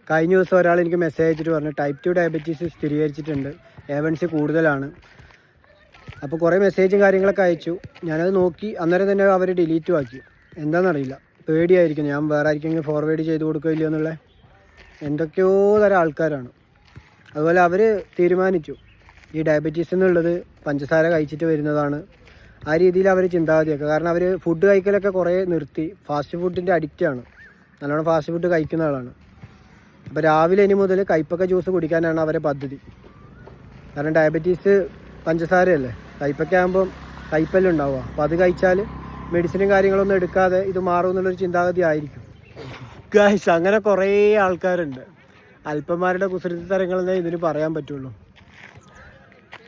കഴിഞ്ഞ ദിവസം ഒരാൾ എനിക്ക് മെസ്സേജ് അയച്ചിട്ട് പറഞ്ഞു ടൈപ്പ് 2 ഡയബറ്റീസ് സ്ഥിരീകരിച്ചിട്ടുണ്ട്, A1C കൂടുതലാണ്. അപ്പോൾ കുറേ മെസ്സേജും കാര്യങ്ങളൊക്കെ അയച്ചു. ഞാനത് നോക്കി അന്നേരം തന്നെ അവർ ഡിലീറ്റും ആക്കി. എന്താണെന്നറിയില്ല, പേടിയായിരിക്കും ഞാൻ വേറെ ആർക്കെങ്കിലും ഫോർവേഡ് ചെയ്ത് കൊടുക്കില്ല എന്നുള്ള എന്തൊക്കെയോ തരം ആൾക്കാരാണ്. അതുപോലെ അവർ തീരുമാനിച്ചു ഈ ഡയബറ്റീസ് എന്നുള്ളത് പഞ്ചസാര കഴിച്ചിട്ട് വരുന്നതാണ്. ആ രീതിയിൽ അവർ ചിന്താഗതിയൊക്കെ, കാരണം അവർ ഫുഡ് കഴിക്കലൊക്കെ കുറേ നിർത്തി, ഫാസ്റ്റ് ഫുഡിൻ്റെ അഡിക്റ്റാണ്, നല്ലോണം ഫാസ്റ്റ് ഫുഡ് കഴിക്കുന്ന ആളാണ്. അപ്പോൾ രാവിലെ ഇനി മുതൽ കയ്പക്ക ജ്യൂസ് കുടിക്കാനാണ് അവരെ പദ്ധതി. കാരണം ഡയബറ്റീസ് പഞ്ചസാരയല്ലേ, കയ്പക്ക ആകുമ്പം കയ്പെല്ലാം ഉണ്ടാവുക. അപ്പോൾ അത് കഴിച്ചാൽ മെഡിസിനും കാര്യങ്ങളൊന്നും എടുക്കാതെ ഇത് മാറും എന്നുള്ളൊരു ചിന്താഗതി ആയിരിക്കും. ഗൈസ്, അങ്ങനെ കുറേ ആൾക്കാരുണ്ട്. അല്പന്മാരുടെ കുസൃതി തരങ്ങളെന്നേ ഇതിന് പറയാൻ പറ്റുള്ളൂ.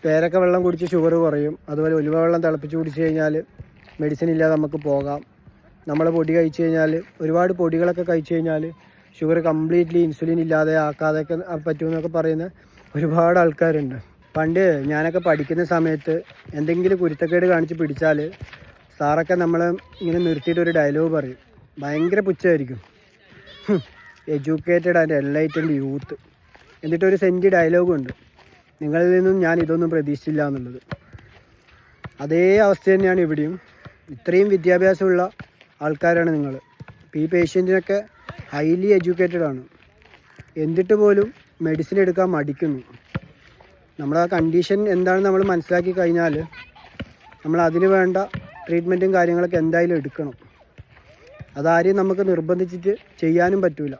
പേരക്ക വെള്ളം കുടിച്ച് ഷുഗർ കുറയും, അതുപോലെ ഉലുവ വെള്ളം തിളപ്പിച്ച് കുടിച്ച് കഴിഞ്ഞാൽ മെഡിസിൻ ഇല്ലാതെ നമുക്ക് പോകാം. നമ്മൾ പൊടി കഴിച്ച് കഴിഞ്ഞാൽ, ഒരുപാട് പൊടികളൊക്കെ കഴിച്ച് കഴിഞ്ഞാൽ ഷുഗർ കംപ്ലീറ്റ്ലി ഇൻസുലിൻ ഇല്ലാതെ ആക്കാതെയൊക്കെ പറ്റുമെന്നൊക്കെ പറയുന്ന ഒരുപാട് ആൾക്കാരുണ്ട്. പണ്ട് ഞാനൊക്കെ പഠിക്കുന്ന സമയത്ത് എന്തെങ്കിലും കുരുത്തക്കേട് കാണിച്ച് പിടിച്ചാൽ സാറൊക്കെ നമ്മളെ ഇങ്ങനെ നിർത്തിയിട്ട് ഒരു ഡയലോഗ് പറയും, ഭയങ്കര പുച്ഛമായിരിക്കും. എഡ്യൂക്കേറ്റഡ് ആൻഡ് എൻലൈറ്റൻഡ് യൂത്ത് എന്നിട്ടൊരു സെൻറ്റ് ഡയലോഗുണ്ട്, നിങ്ങളിൽ നിന്നും ഞാൻ ഇതൊന്നും പ്രതീക്ഷിച്ചില്ല എന്നുള്ളത്. അതേ അവസ്ഥ തന്നെയാണ് ഇവിടെയും. ഇത്രയും വിദ്യാഭ്യാസമുള്ള ആൾക്കാരാണ് നിങ്ങൾ. ഈ പേഷ്യൻറ്റിനൊക്കെ ഹൈലി എഡ്യൂക്കേറ്റഡ് ആണ്, എന്നിട്ട് പോലും മെഡിസിൻ എടുക്കാൻ മടിക്കുന്നു. നമ്മുടെ കണ്ടീഷൻ എന്താണെന്ന് നമ്മൾ മനസ്സിലാക്കി കഴിഞ്ഞാൽ നമ്മൾ അതിന് വേണ്ട ട്രീറ്റ്മെൻറ്റും കാര്യങ്ങളൊക്കെ എന്തായാലും എടുക്കണം. അതാരെയും നമുക്ക് നിർബന്ധിച്ചിട്ട് ചെയ്യാനും പറ്റില്ല.